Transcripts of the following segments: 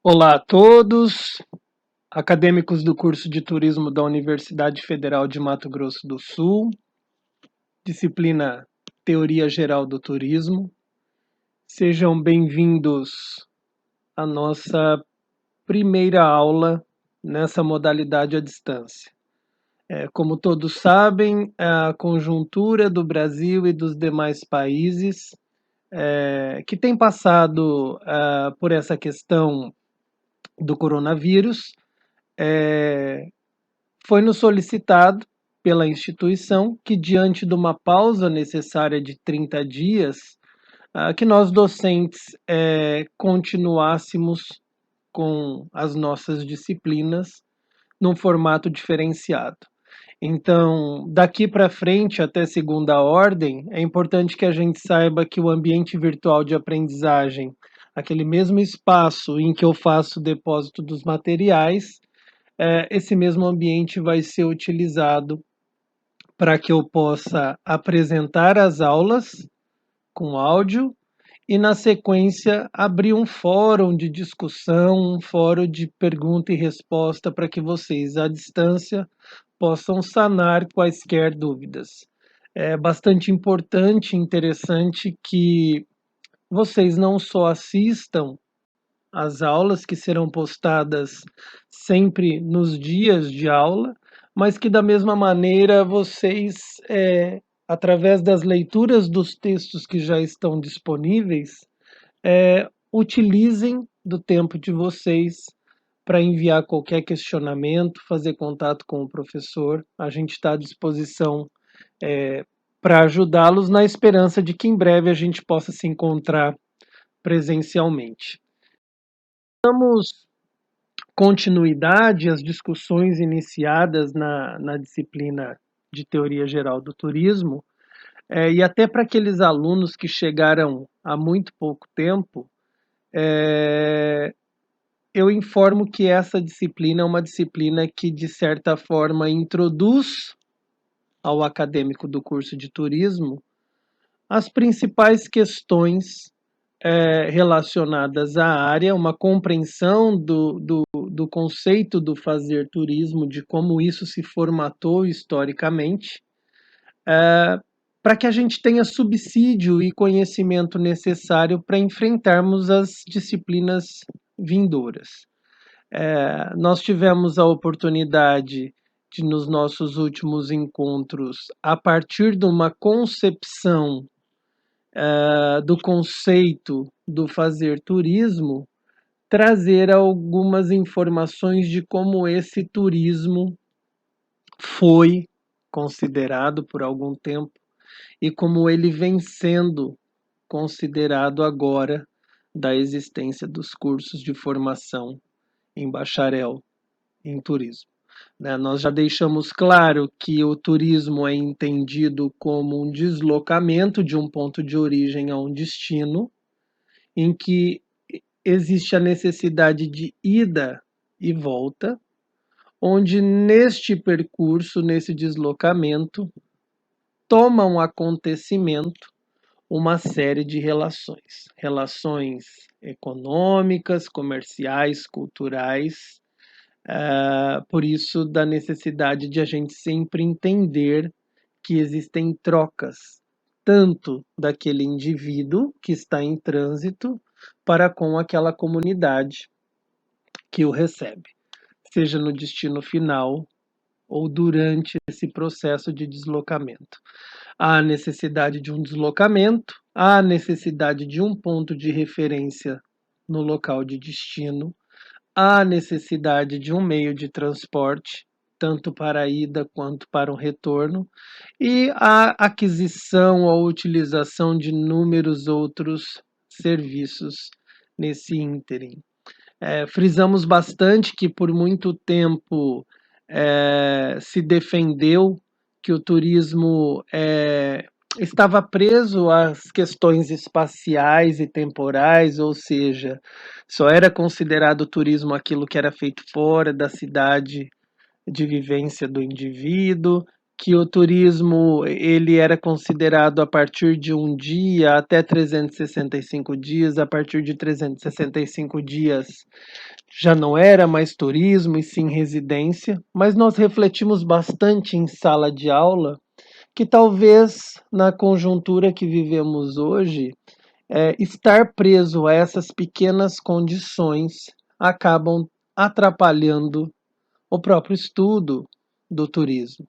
Olá a todos, acadêmicos do curso de Turismo da Universidade Federal de Mato Grosso do Sul, disciplina Teoria Geral do Turismo. Sejam bem-vindos à nossa primeira aula nessa modalidade à distância. Como todos sabem, a conjuntura do Brasil e dos demais países que tem passado por essa questão do coronavírus foi-nos solicitado pela instituição que, diante de uma pausa necessária de 30 dias, que nós docentes continuássemos com as nossas disciplinas num formato diferenciado. Então, daqui para frente, até segunda ordem, é importante que a gente saiba que o ambiente virtual de aprendizagem, aquele mesmo espaço em que eu faço o depósito dos materiais, esse mesmo ambiente vai ser utilizado para que eu possa apresentar as aulas com áudio e, na sequência, abrir um fórum de discussão, um fórum de pergunta e resposta para que vocês, à distância, possam sanar quaisquer dúvidas. É bastante importante e interessante que vocês não só assistam as aulas que serão postadas sempre nos dias de aula, mas que da mesma maneira vocês, através das leituras dos textos que já estão disponíveis, utilizem do tempo de vocês para enviar qualquer questionamento, fazer contato com o professor. A gente está à disposição para ajudá-los na esperança de que em breve a gente possa se encontrar presencialmente. Damos continuidade às discussões iniciadas na disciplina de Teoria Geral do Turismo, e até para aqueles alunos que chegaram há muito pouco tempo, eu informo que essa disciplina é uma disciplina que, de certa forma, introduz ao acadêmico do curso de turismo as principais questões relacionadas à área, uma compreensão do conceito do fazer turismo, de como isso se formatou historicamente, para que a gente tenha subsídio e conhecimento necessário para enfrentarmos as disciplinas vindouras. Nós tivemos a oportunidade de, nos nossos últimos encontros, a partir de uma concepção do conceito do fazer turismo, trazer algumas informações de como esse turismo foi considerado por algum tempo e como ele vem sendo considerado agora da existência dos cursos de formação em bacharel em turismo. Nós já deixamos claro que o turismo é entendido como um deslocamento de um ponto de origem a um destino, em que existe a necessidade de ida e volta, onde neste percurso, nesse deslocamento, toma um acontecimento uma série de relações, relações econômicas, comerciais, culturais, por isso da necessidade de a gente sempre entender que existem trocas, tanto daquele indivíduo que está em trânsito para com aquela comunidade que o recebe, seja no destino final ou durante esse processo de deslocamento. Há a necessidade de um deslocamento, há a necessidade de um ponto de referência no local de destino, há a necessidade de um meio de transporte, tanto para a ida quanto para o retorno, e a aquisição ou utilização de inúmeros outros serviços nesse ínterim. Frisamos bastante que por muito tempo se defendeu que o turismo estava preso às questões espaciais e temporais, ou seja, só era considerado turismo aquilo que era feito fora da cidade de vivência do indivíduo, que o turismo ele era considerado a partir de um dia até 365 dias, a partir de 365 dias já não era mais turismo e sim residência, mas nós refletimos bastante em sala de aula que talvez na conjuntura que vivemos hoje, estar preso a essas pequenas condições acabam atrapalhando o próprio estudo do turismo,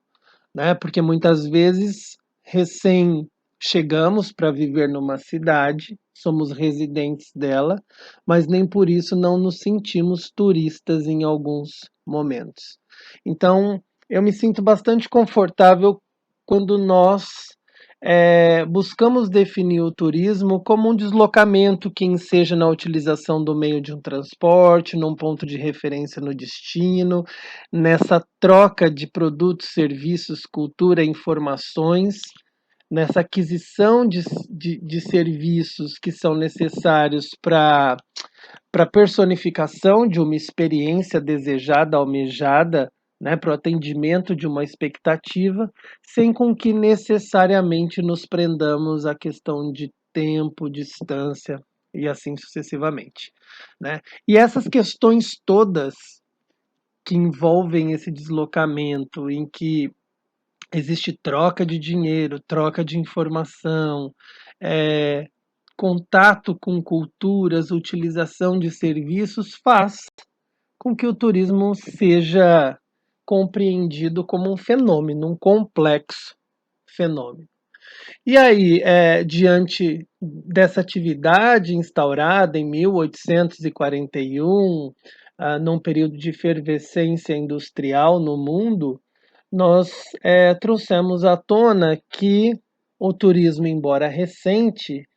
né? Porque muitas vezes recém chegamos para viver numa cidade, somos residentes dela, mas nem por isso não nos sentimos turistas em alguns momentos. Então, eu me sinto bastante confortável quando nós buscamos definir o turismo como um deslocamento que enseja na utilização do meio de um transporte, num ponto de referência no destino, nessa troca de produtos, serviços, cultura, informações, nessa aquisição de serviços que são necessários para a personificação de uma experiência desejada, almejada, né, para o atendimento de uma expectativa, sem com que necessariamente nos prendamos à questão de tempo, distância e assim sucessivamente, né? E essas questões todas que envolvem esse deslocamento, em que existe troca de dinheiro, troca de informação, é, contato com culturas, utilização de serviços, faz com que o turismo seja compreendido como um fenômeno, um complexo fenômeno. E aí, diante dessa atividade instaurada em 1841, num período de efervescência industrial no mundo, nós trouxemos à tona que o turismo, embora recente,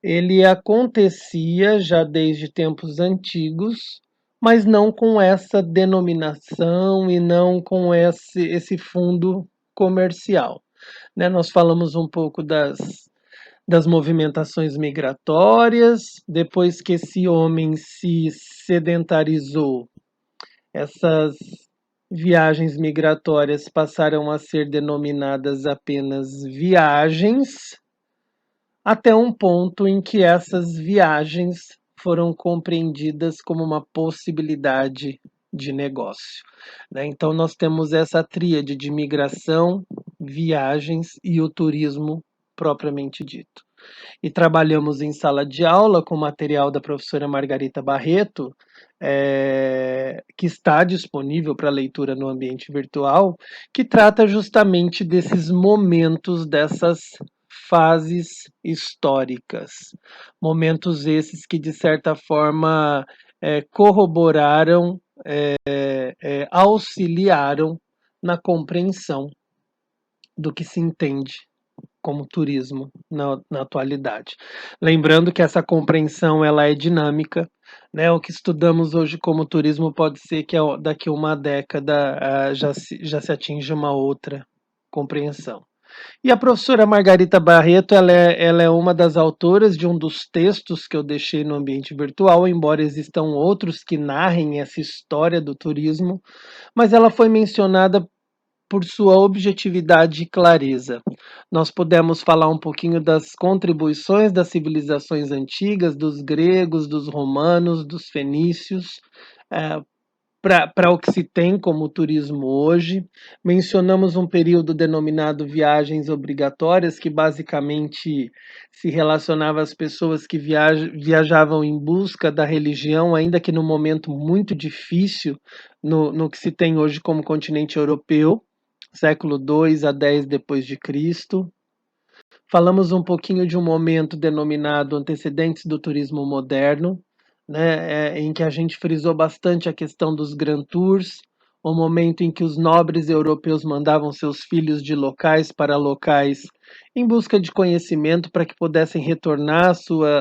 ele acontecia já desde tempos antigos, mas não com essa denominação e não com esse fundo comercial, né? Nós falamos um pouco das movimentações migratórias, depois que esse homem se sedentarizou, essas viagens migratórias passaram a ser denominadas apenas viagens, até um ponto em que essas viagens foram compreendidas como uma possibilidade de negócio, né? Então, nós temos essa tríade de migração, viagens e o turismo propriamente dito. E trabalhamos em sala de aula com material da professora Margarita Barreto, que está disponível para leitura no ambiente virtual, que trata justamente desses momentos, dessas fases históricas. Momentos esses que, de certa forma, corroboraram, auxiliaram na compreensão do que se entende como turismo na atualidade. Lembrando que essa compreensão ela é dinâmica, né? O que estudamos hoje como turismo pode ser que daqui a uma década já se atinja uma outra compreensão. E a professora Margarita Barreto, ela é uma das autoras de um dos textos que eu deixei no ambiente virtual, embora existam outros que narrem essa história do turismo, mas ela foi mencionada por sua objetividade e clareza. Nós pudemos falar um pouquinho das contribuições das civilizações antigas, dos gregos, dos romanos, dos fenícios, para o que se tem como turismo hoje. Mencionamos um período denominado viagens obrigatórias, que basicamente se relacionava às pessoas que viajavam em busca da religião, ainda que num momento muito difícil no que se tem hoje como continente europeu, século II a 10 depois de Cristo. Falamos um pouquinho de um momento denominado antecedentes do turismo moderno, né, em que a gente frisou bastante a questão dos Grand Tours, o momento em que os nobres europeus mandavam seus filhos de locais para locais em busca de conhecimento para que pudessem retornar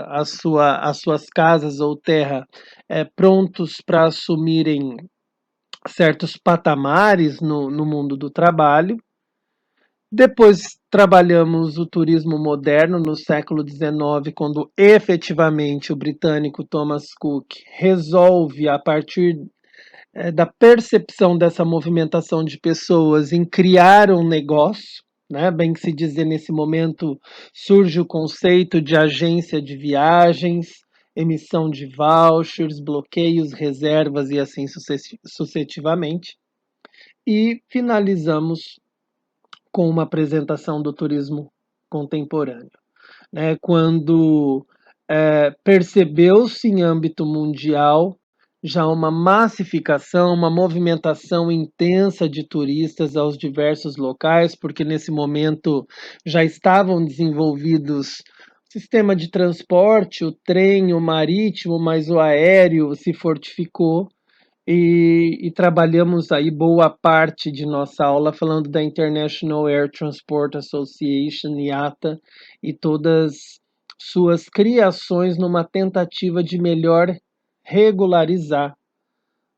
às suas casas ou terra, prontos para assumirem certos patamares no mundo do trabalho. Depois trabalhamos o turismo moderno no século XIX, quando efetivamente o britânico Thomas Cook resolve, a partir da percepção dessa movimentação de pessoas em criar um negócio, né? Bem que se dizer, nesse momento surge o conceito de agência de viagens, emissão de vouchers, bloqueios, reservas e assim sucessivamente. E finalizamos com uma apresentação do turismo contemporâneo, né? Quando percebeu-se em âmbito mundial já uma massificação, uma movimentação intensa de turistas aos diversos locais, porque nesse momento já estavam desenvolvidos o sistema de transporte, o trem, o marítimo, mas o aéreo se fortificou e trabalhamos aí boa parte de nossa aula falando da International Air Transport Association, IATA, e todas suas criações numa tentativa de melhor regularizar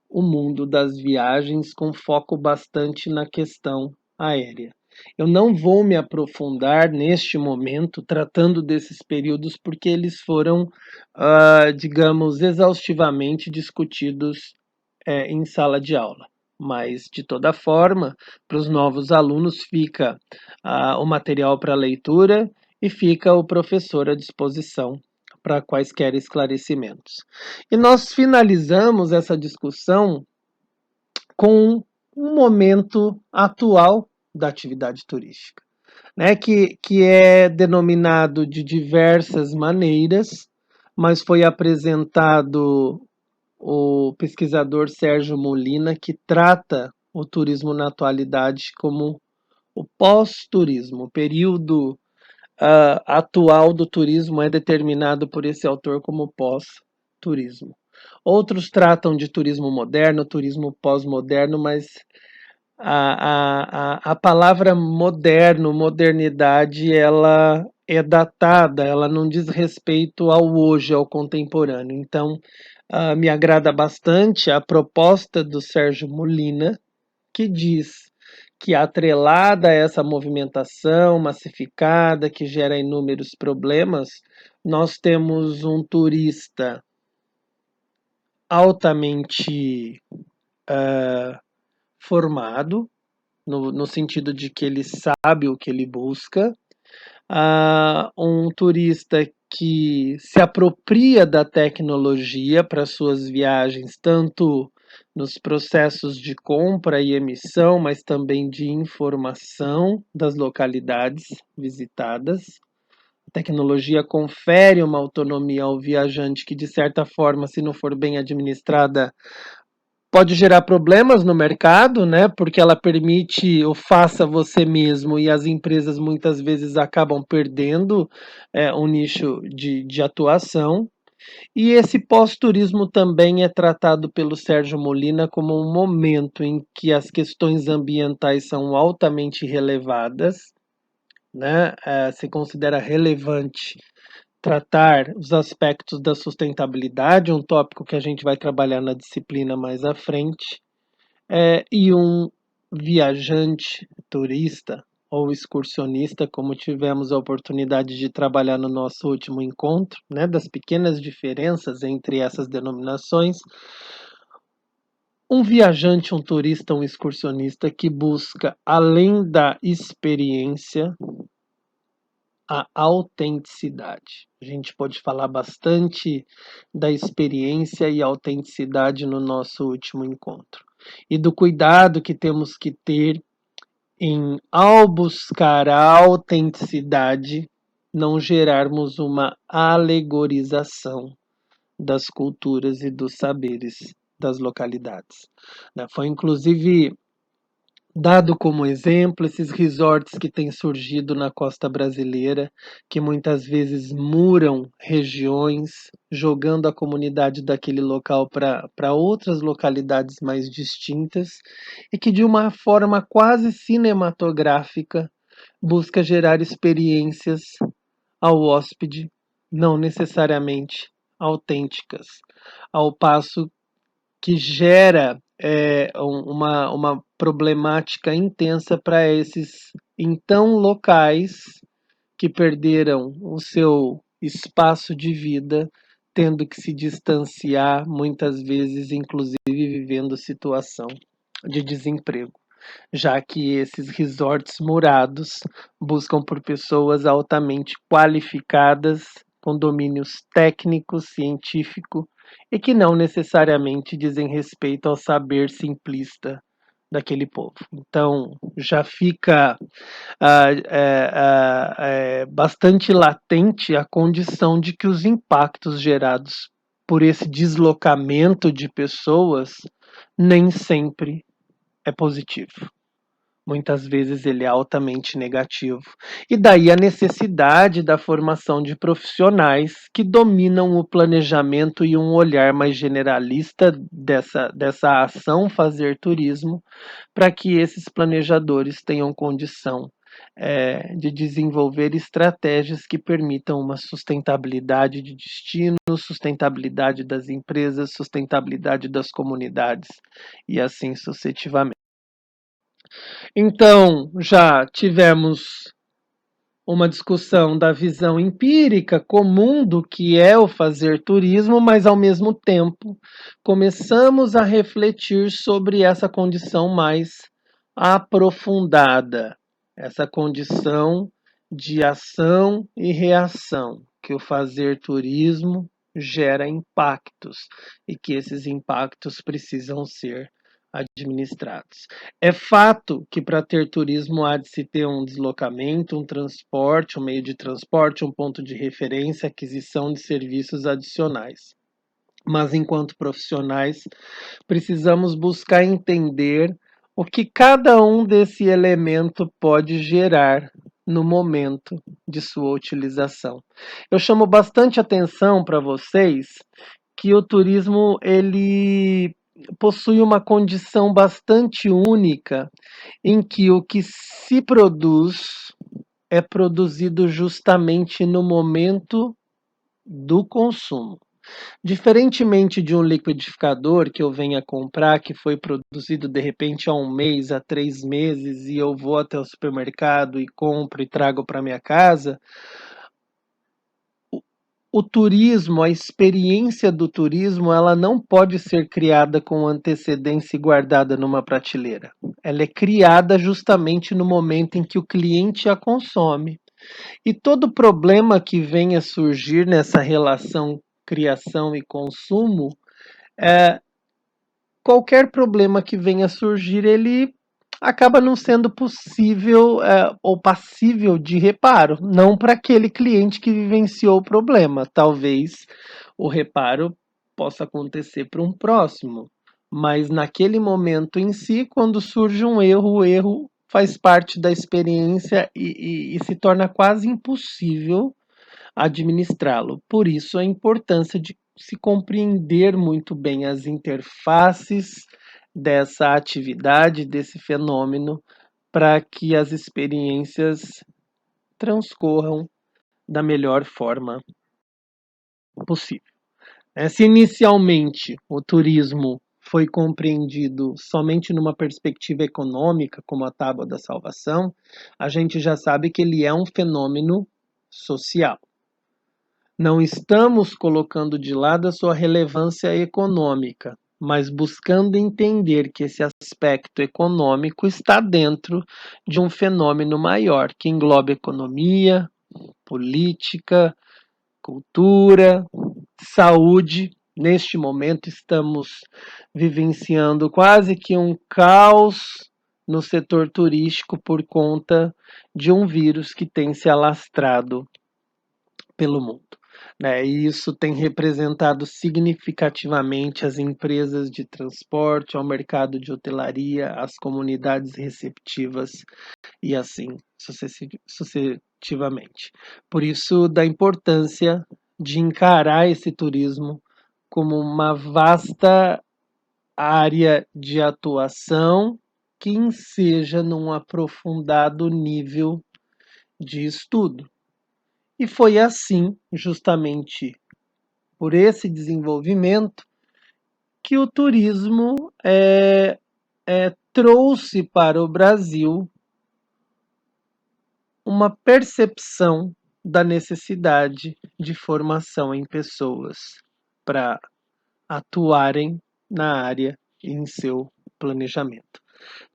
o mundo das viagens com foco bastante na questão aérea. Eu não vou me aprofundar neste momento tratando desses períodos porque eles foram, digamos, exaustivamente discutidos em sala de aula. Mas, de toda forma, para os novos alunos fica o material para leitura e fica o professor à disposição para quaisquer esclarecimentos. E nós finalizamos essa discussão com um momento atual da atividade turística, né, que é denominado de diversas maneiras, mas foi apresentado o pesquisador Sérgio Molina, que trata o turismo na atualidade como o pós-turismo. O período atual do turismo é determinado por esse autor como pós-turismo. Outros tratam de turismo moderno, turismo pós-moderno, mas a palavra moderno, modernidade, ela é datada, ela não diz respeito ao hoje, ao contemporâneo. Então, me agrada bastante a proposta do Sérgio Molina, que diz que atrelada a essa movimentação massificada que gera inúmeros problemas, nós temos um turista altamente formado, no sentido de que ele sabe o que ele busca, um turista que se apropria da tecnologia para suas viagens, tanto nos processos de compra e emissão, mas também de informação das localidades visitadas. A tecnologia confere uma autonomia ao viajante que, de certa forma, se não for bem administrada, pode gerar problemas no mercado, né? Porque ela permite o faça você mesmo e as empresas muitas vezes acabam perdendo um nicho de atuação. E esse pós-turismo também é tratado pelo Sérgio Molina como um momento em que as questões ambientais são altamente relevadas, né? Se considera relevante tratar os aspectos da sustentabilidade, um tópico que a gente vai trabalhar na disciplina mais à frente, e um viajante, turista ou excursionista, como tivemos a oportunidade de trabalhar no nosso último encontro, né, das pequenas diferenças entre essas denominações, um viajante, um turista, um excursionista que busca, além da experiência, a autenticidade. A gente pode falar bastante da experiência e autenticidade no nosso último encontro. E do cuidado que temos que ter em, ao buscar a autenticidade, não gerarmos uma alegorização das culturas e dos saberes das localidades. Foi inclusive dado como exemplo esses resorts que têm surgido na costa brasileira, que muitas vezes muram regiões, jogando a comunidade daquele local para outras localidades mais distintas, e que de uma forma quase cinematográfica busca gerar experiências ao hóspede, não necessariamente autênticas, ao passo que gera uma problemática intensa para esses então locais que perderam o seu espaço de vida tendo que se distanciar, muitas vezes, inclusive vivendo situação de desemprego, já que esses resorts murados buscam por pessoas altamente qualificadas, com domínios técnico, científico, e que não necessariamente dizem respeito ao saber simplista daquele povo. Então, já fica bastante latente a condição de que os impactos gerados por esse deslocamento de pessoas nem sempre é positivo. Muitas vezes ele é altamente negativo. E daí a necessidade da formação de profissionais que dominam o planejamento e um olhar mais generalista dessa ação fazer turismo, para que esses planejadores tenham condição de desenvolver estratégias que permitam uma sustentabilidade de destino, sustentabilidade das empresas, sustentabilidade das comunidades e assim sucessivamente. Então, já tivemos uma discussão da visão empírica comum do que é o fazer turismo, mas ao mesmo tempo começamos a refletir sobre essa condição mais aprofundada, essa condição de ação e reação que o fazer turismo gera impactos e que esses impactos precisam ser administrados. É fato que para ter turismo há de se ter um deslocamento, um transporte, um meio de transporte, um ponto de referência, aquisição de serviços adicionais. Mas enquanto profissionais, precisamos buscar entender o que cada um desse elemento pode gerar no momento de sua utilização. Eu chamo bastante atenção para vocês que o turismo ele possui uma condição bastante única em que o que se produz é produzido justamente no momento do consumo. Diferentemente de um liquidificador que eu venha comprar, que foi produzido de repente há 1 mês, há 3 meses, e eu vou até o supermercado e compro e trago para minha casa, o turismo, a experiência do turismo, ela não pode ser criada com antecedência e guardada numa prateleira. Ela é criada justamente no momento em que o cliente a consome. E todo problema que venha surgir nessa relação criação e consumo, qualquer problema que venha surgir, ele acaba não sendo possível ou passível de reparo, não para aquele cliente que vivenciou o problema. Talvez o reparo possa acontecer para um próximo, mas naquele momento em si, quando surge um erro, o erro faz parte da experiência e se torna quase impossível administrá-lo. Por isso, a importância de se compreender muito bem as interfaces dessa atividade, desse fenômeno, para que as experiências transcorram da melhor forma possível. Se inicialmente o turismo foi compreendido somente numa perspectiva econômica, como a tábua da salvação, a gente já sabe que ele é um fenômeno social. Não estamos colocando de lado a sua relevância econômica, mas buscando entender que esse aspecto econômico está dentro de um fenômeno maior, que engloba economia, política, cultura, saúde. Neste momento estamos vivenciando quase que um caos no setor turístico por conta de um vírus que tem se alastrado pelo mundo. E isso tem representado significativamente as empresas de transporte, ao mercado de hotelaria, as comunidades receptivas e assim sucessivamente. Por isso, da importância de encarar esse turismo como uma vasta área de atuação que enseja num aprofundado nível de estudo. E foi assim, justamente por esse desenvolvimento, que o turismo trouxe para o Brasil uma percepção da necessidade de formação em pessoas para atuarem na área e em seu planejamento.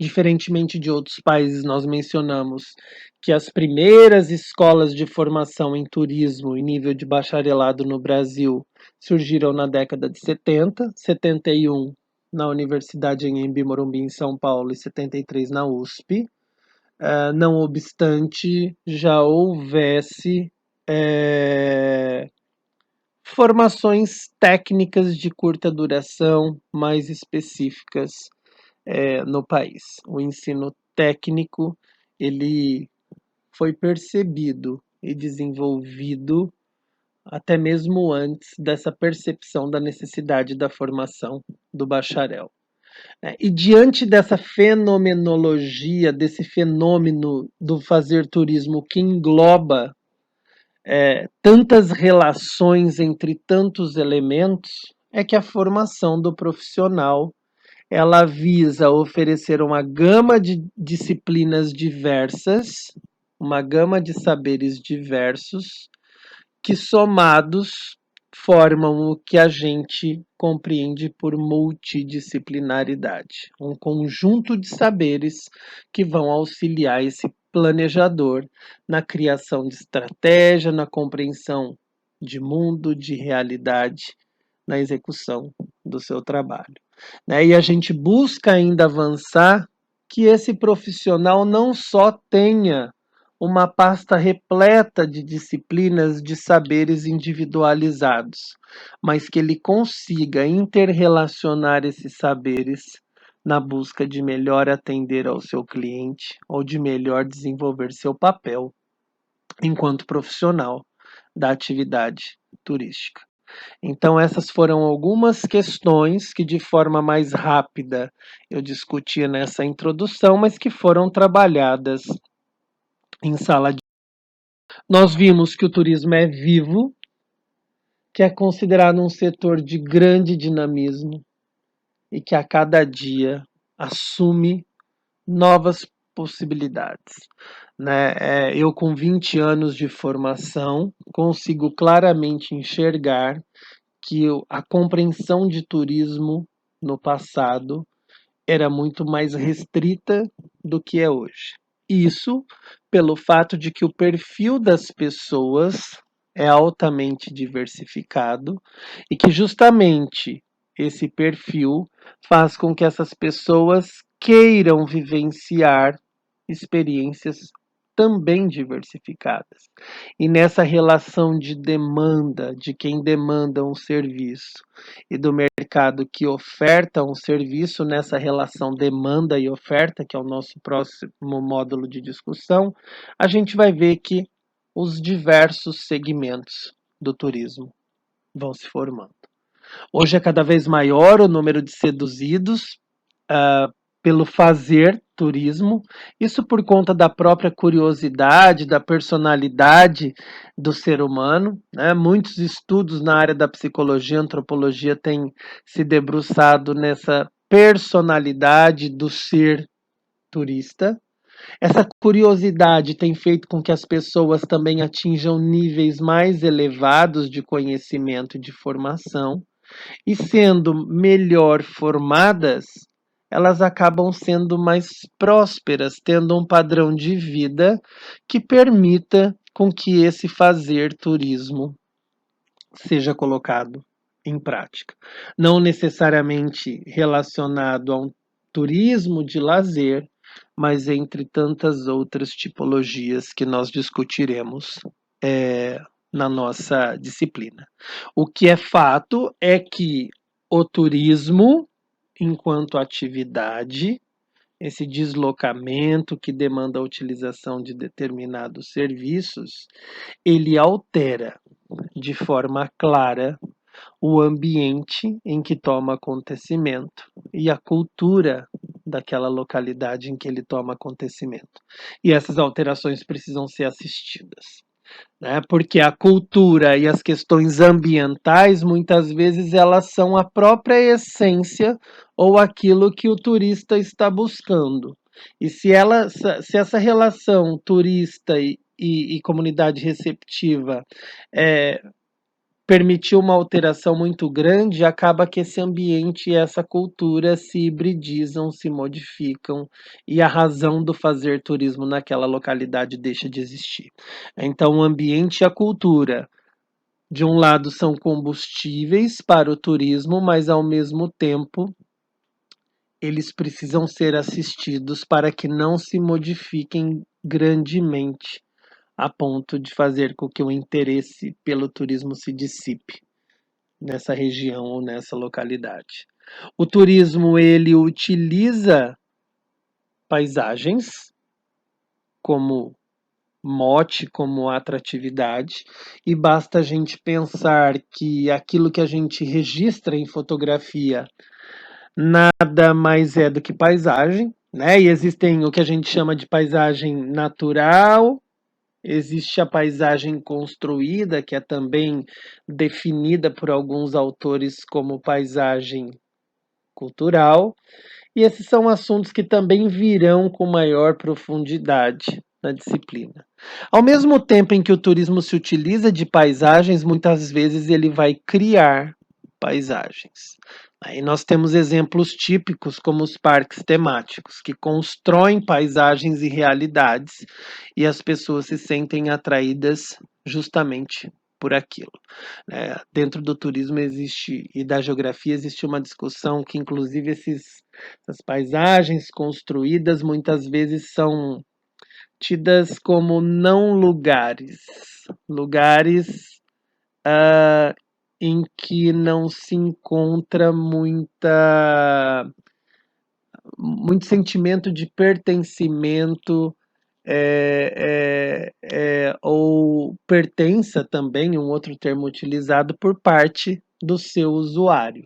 Diferentemente de outros países, nós mencionamos que as primeiras escolas de formação em turismo em nível de bacharelado no Brasil surgiram na década de 70, 71 na Universidade Anhembi Morumbi em São Paulo e 73 na USP. Não obstante, já houvesse formações técnicas de curta duração mais específicas no país. O ensino técnico ele foi percebido e desenvolvido até mesmo antes dessa percepção da necessidade da formação do bacharel. E diante dessa fenomenologia, desse fenômeno do fazer turismo que engloba tantas relações entre tantos elementos, é que a formação do profissional ela visa oferecer uma gama de disciplinas diversas, uma gama de saberes diversos, que somados formam o que a gente compreende por multidisciplinaridade, um conjunto de saberes que vão auxiliar esse planejador na criação de estratégia, na compreensão de mundo, de realidade, na execução do seu trabalho. E a gente busca ainda avançar que esse profissional não só tenha uma pasta repleta de disciplinas, de saberes individualizados, mas que ele consiga interrelacionar esses saberes na busca de melhor atender ao seu cliente ou de melhor desenvolver seu papel enquanto profissional da atividade turística. Então, essas foram algumas questões que, de forma mais rápida, eu discutia nessa introdução, mas que foram trabalhadas em sala de. Nós vimos que o turismo é vivo, que é considerado um setor de grande dinamismo e que a cada dia assume novas possibilidades. Eu, com 20 anos de formação, consigo claramente enxergar que a compreensão de turismo no passado era muito mais restrita do que é hoje. Isso pelo fato de que o perfil das pessoas é altamente diversificado e que justamente esse perfil faz com que essas pessoas queiram vivenciar experiências também diversificadas. E nessa relação de demanda, de quem demanda um serviço e do mercado que oferta um serviço, nessa relação demanda e oferta, que é o nosso próximo módulo de discussão, a gente vai ver que os diversos segmentos do turismo vão se formando. Hoje é cada vez maior o número de seduzidos pelo fazer turismo, isso por conta da própria curiosidade, da personalidade do ser humano. Muitos estudos na área da psicologia, antropologia têm se debruçado nessa personalidade do ser turista. Essa curiosidade tem feito com que as pessoas também atinjam níveis mais elevados de conhecimento e de formação, e sendo melhor formadas, elas acabam sendo mais prósperas, tendo um padrão de vida que permita com que esse fazer turismo seja colocado em prática. Não necessariamente relacionado a um turismo de lazer, mas entre tantas outras tipologias que nós discutiremos na nossa disciplina. O que é fato é que o turismo, enquanto atividade, esse deslocamento que demanda a utilização de determinados serviços, ele altera de forma clara o ambiente em que toma acontecimento e a cultura daquela localidade em que ele toma acontecimento. E essas alterações precisam ser assistidas. Porque a cultura e as questões ambientais, muitas vezes, elas são a própria essência ou aquilo que o turista está buscando. E se essa relação turista e comunidade receptiva permitiu uma alteração muito grande, acaba que esse ambiente e essa cultura se hibridizam, se modificam e a razão do fazer turismo naquela localidade deixa de existir. Então, o ambiente e a cultura, de um lado, são combustíveis para o turismo, mas ao mesmo tempo eles precisam ser assistidos para que não se modifiquem grandemente a ponto de fazer com que o interesse pelo turismo se dissipe nessa região ou nessa localidade. O turismo ele utiliza paisagens como mote, como atratividade, e basta a gente pensar que aquilo que a gente registra em fotografia nada mais é do que paisagem, né? E existem o que a gente chama de paisagem natural, existe a paisagem construída, que é também definida por alguns autores como paisagem cultural, e esses são assuntos que também virão com maior profundidade na disciplina. Ao mesmo tempo em que o turismo se utiliza de paisagens, muitas vezes ele vai criar paisagens. Aí nós temos exemplos típicos como os parques temáticos, que constroem paisagens e realidades, e as pessoas se sentem atraídas justamente por aquilo. Dentro do turismo existe e da geografia existe uma discussão que inclusive essas paisagens construídas muitas vezes são tidas como não lugares, lugares em que não se encontra muito sentimento de pertencimento, ou pertença também, um outro termo utilizado por parte do seu usuário.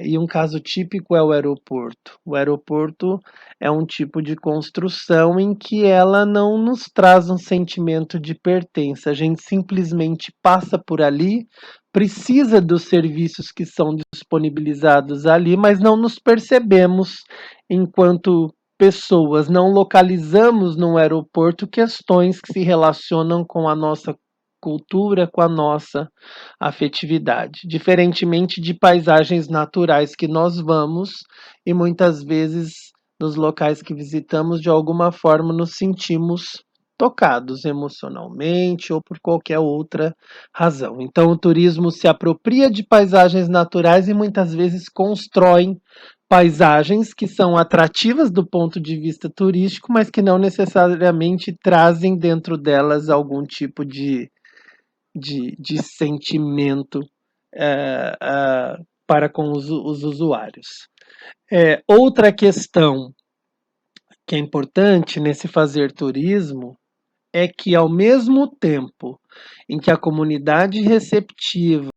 E um caso típico é o aeroporto. O aeroporto é um tipo de construção em que ela não nos traz um sentimento de pertença. A gente simplesmente passa por ali, precisa dos serviços que são disponibilizados ali, mas não nos percebemos enquanto pessoas, não localizamos no aeroporto questões que se relacionam com a nossa cultura, com a nossa afetividade, diferentemente de paisagens naturais que nós vamos e muitas vezes nos locais que visitamos, de alguma forma nos sentimos tocados emocionalmente ou por qualquer outra razão. Então, o turismo se apropria de paisagens naturais e muitas vezes constrói paisagens que são atrativas do ponto de vista turístico, mas que não necessariamente trazem dentro delas algum tipo de sentimento para com os usuários. Outra questão que é importante nesse fazer turismo é que, ao mesmo tempo em que a comunidade receptiva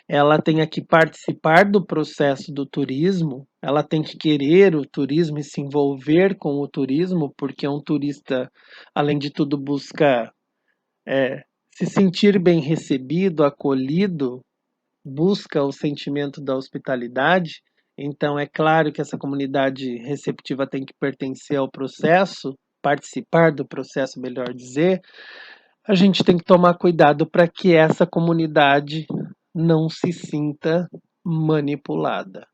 ela tenha que participar do processo do turismo, ela tem que querer o turismo e se envolver com o turismo, porque um turista, além de tudo, busca se sentir bem recebido, acolhido, busca o sentimento da hospitalidade. Então, é claro que essa comunidade receptiva tem que pertencer ao processo, participar do processo, melhor dizer. A gente tem que tomar cuidado para que essa comunidade não se sinta manipulada.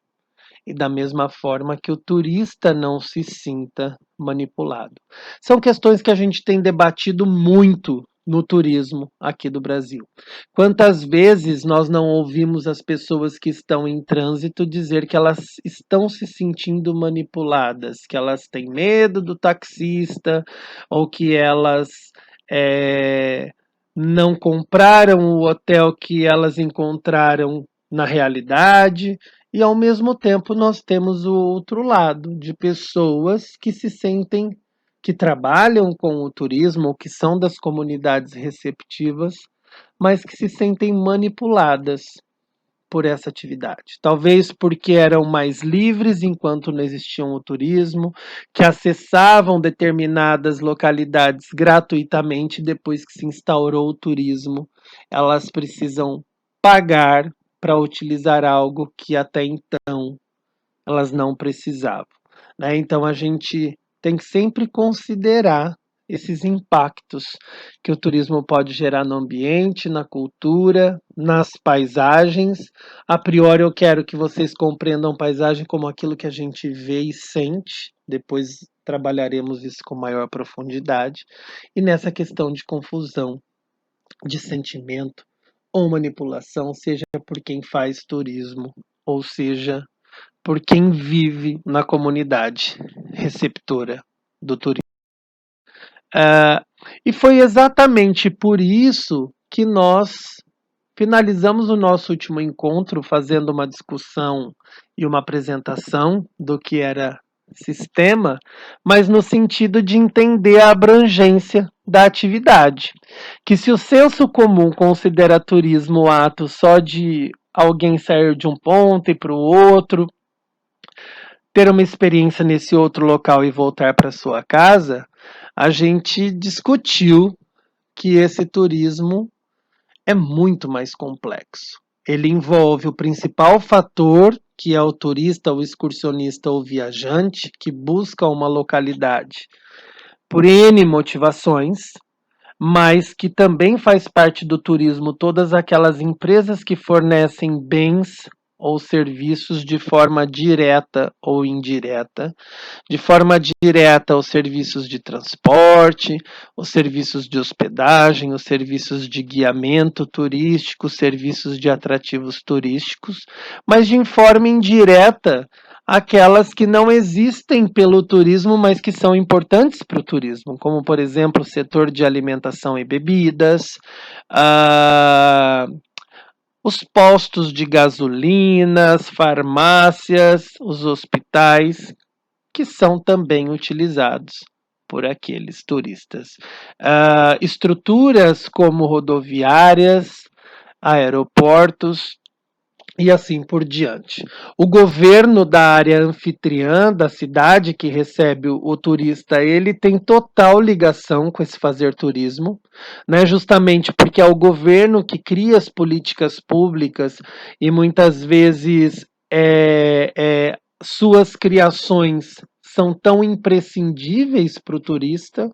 E da mesma forma que o turista não se sinta manipulado. São questões que a gente tem debatido muito no turismo aqui do Brasil. Quantas vezes nós não ouvimos as pessoas que estão em trânsito dizer que elas estão se sentindo manipuladas, que elas têm medo do taxista ou que elas não compraram o hotel que elas encontraram na realidade, e ao mesmo tempo nós temos o outro lado de pessoas que se sentem, que trabalham com o turismo, ou que são das comunidades receptivas, mas que se sentem manipuladas por essa atividade. Talvez porque eram mais livres enquanto não existiam o turismo, que acessavam determinadas localidades gratuitamente depois que se instaurou o turismo, elas precisam pagar para utilizar algo que até então elas não precisavam. Então a gente tem que sempre considerar esses impactos que o turismo pode gerar no ambiente, na cultura, nas paisagens. A priori, eu quero que vocês compreendam paisagem como aquilo que a gente vê e sente. Depois trabalharemos isso com maior profundidade. E nessa questão de confusão, de sentimento ou manipulação, seja por quem faz turismo, ou seja, por quem vive na comunidade receptora do turismo. Uh, e foi exatamente por isso que nós finalizamos o nosso último encontro fazendo uma discussão e uma apresentação do que era sistema, mas no sentido de entender a abrangência da atividade. Que se o senso comum considera turismo o ato só de alguém sair de um ponto e para o outro, ter uma experiência nesse outro local e voltar para sua casa, a gente discutiu que esse turismo é muito mais complexo. Ele envolve o principal fator, que é o turista, o excursionista ou viajante, que busca uma localidade por N motivações, mas que também faz parte do turismo todas aquelas empresas que fornecem bens ou serviços de forma direta ou indireta. De forma direta, os serviços de transporte, os serviços de hospedagem, os serviços de guiamento turístico, os serviços de atrativos turísticos, mas de forma indireta, aquelas que não existem pelo turismo, mas que são importantes para o turismo, como, por exemplo, o setor de alimentação e bebidas, os postos de gasolina, as farmácias, os hospitais, que são também utilizados por aqueles turistas. Estruturas como rodoviárias, aeroportos e assim por diante. O governo da área anfitriã da cidade que recebe o turista, ele tem total ligação com esse fazer turismo, né? Justamente porque é o governo que cria as políticas públicas e muitas vezes suas criações são tão imprescindíveis para o turista,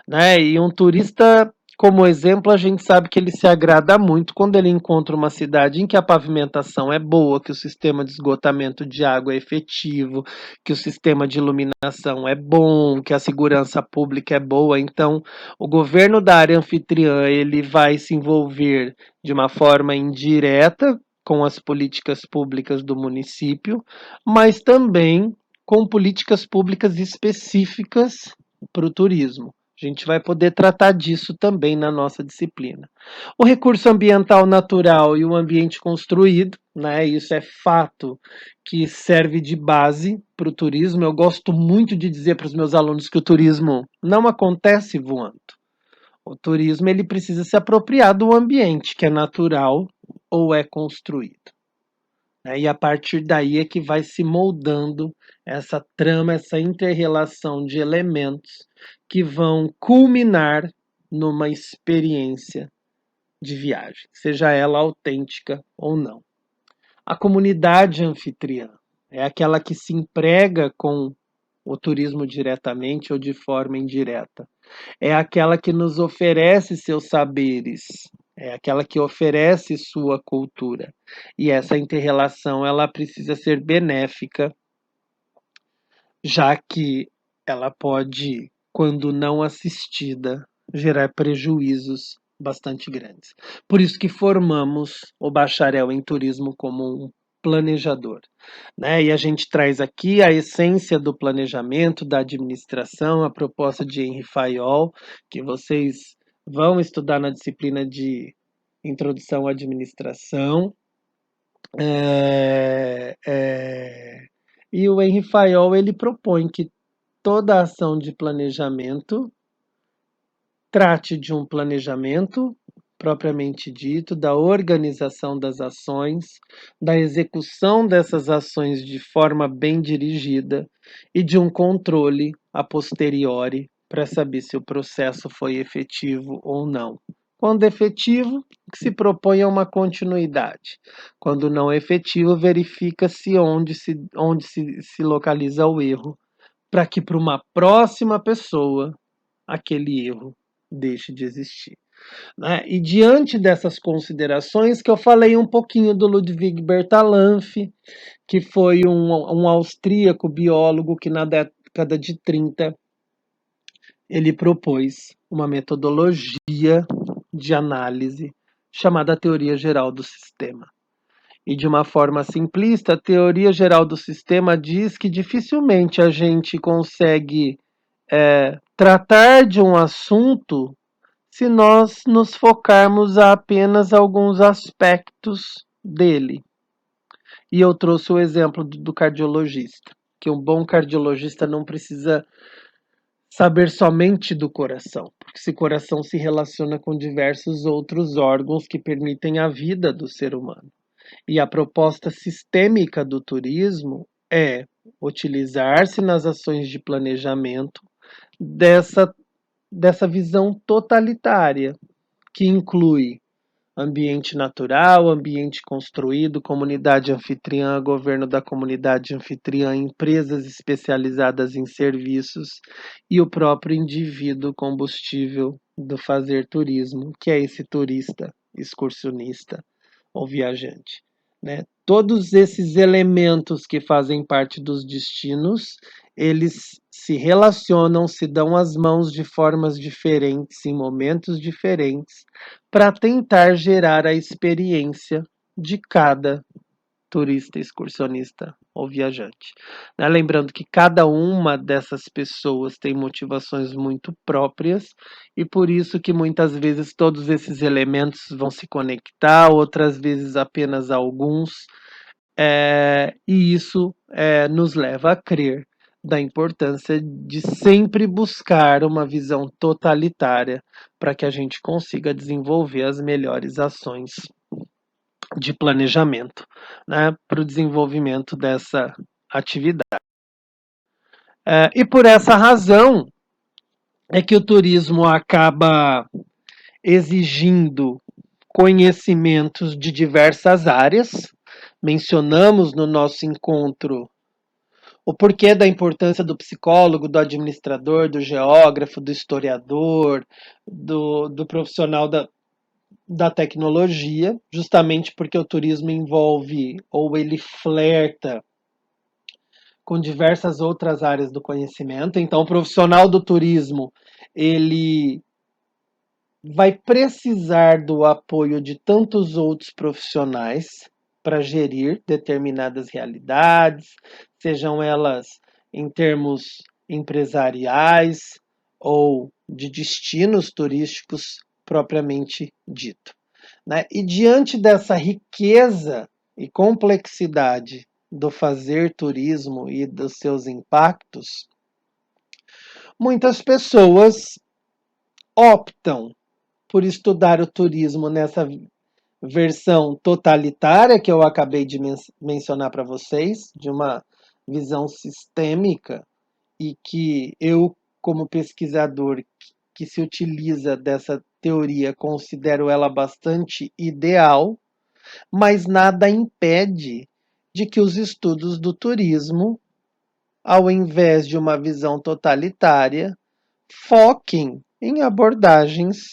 né? E um turista, como exemplo, a gente sabe que ele se agrada muito quando ele encontra uma cidade em que a pavimentação é boa, que o sistema de esgotamento de água é efetivo, que o sistema de iluminação é bom, que a segurança pública é boa. Então, o governo da área anfitriã, ele vai se envolver de uma forma indireta com as políticas públicas do município, mas também com políticas públicas específicas para o turismo. A gente vai poder tratar disso também na nossa disciplina. O recurso ambiental natural e o ambiente construído, né? Isso é fato que serve de base para o turismo. Eu gosto muito de dizer para os meus alunos que o turismo não acontece voando. O turismo ele precisa se apropriar do ambiente que é natural ou é construído. E a partir daí é que vai se moldando essa trama, essa inter-relação de elementos que vão culminar numa experiência de viagem, seja ela autêntica ou não. A comunidade anfitriã é aquela que se emprega com o turismo diretamente ou de forma indireta. É aquela que nos oferece seus saberes, é aquela que oferece sua cultura. E essa interrelação ela precisa ser benéfica, já que ela pode, quando não assistida, gerar prejuízos bastante grandes. Por isso que formamos o bacharel em turismo como um planejador, né? E a gente traz aqui a essência do planejamento, da administração, a proposta de Henri Fayol, que vocês vão estudar na disciplina de Introdução à Administração. E o Henri Fayol ele propõe que toda ação de planejamento trate de um planejamento propriamente dito, da organização das ações, da execução dessas ações de forma bem dirigida e de um controle a posteriori para saber se o processo foi efetivo ou não. Quando efetivo, que se propõe a uma continuidade. Quando não efetivo, verifica-se onde se localiza o erro, para que para uma próxima pessoa aquele erro deixe de existir, né? E diante dessas considerações que eu falei um pouquinho do Ludwig Bertalanffy, que foi um austríaco biólogo que na década de 30 ele propôs uma metodologia de análise chamada Teoria Geral do Sistema. E de uma forma simplista, a Teoria Geral do Sistema diz que dificilmente a gente consegue tratar de um assunto se nós nos focarmos a apenas alguns aspectos dele. E eu trouxe o exemplo do cardiologista, que um bom cardiologista não precisa saber somente do coração, porque esse coração se relaciona com diversos outros órgãos que permitem a vida do ser humano. E a proposta sistêmica do turismo é utilizar-se nas ações de planejamento dessa visão totalitária, que inclui ambiente natural, ambiente construído, comunidade anfitriã, governo da comunidade anfitriã, empresas especializadas em serviços e o próprio indivíduo combustível do fazer turismo, que é esse turista, excursionista ou viajante, né? Todos esses elementos que fazem parte dos destinos, eles se relacionam, se dão as mãos de formas diferentes, em momentos diferentes, para tentar gerar a experiência de cada turista, excursionista ou viajante. Né? Lembrando que cada uma dessas pessoas tem motivações muito próprias e por isso que muitas vezes todos esses elementos vão se conectar, outras vezes apenas alguns, e isso nos leva a crer da importância de sempre buscar uma visão totalitária para que a gente consiga desenvolver as melhores ações de planejamento, né, para o desenvolvimento dessa atividade. E por essa razão é que o turismo acaba exigindo conhecimentos de diversas áreas. Mencionamos no nosso encontro o porquê da importância do psicólogo, do administrador, do geógrafo, do historiador, do profissional da tecnologia, justamente porque o turismo envolve ou ele flerta com diversas outras áreas do conhecimento. Então, o profissional do turismo, ele vai precisar do apoio de tantos outros profissionais para gerir determinadas realidades, sejam elas em termos empresariais ou de destinos turísticos propriamente dito, né? E diante dessa riqueza e complexidade do fazer turismo e dos seus impactos, muitas pessoas optam por estudar o turismo nessa versão totalitária que eu acabei de mencionar para vocês, de uma visão sistêmica e que eu, como pesquisador que se utiliza dessa teoria, considero ela bastante ideal, mas nada impede de que os estudos do turismo, ao invés de uma visão totalitária, foquem em abordagens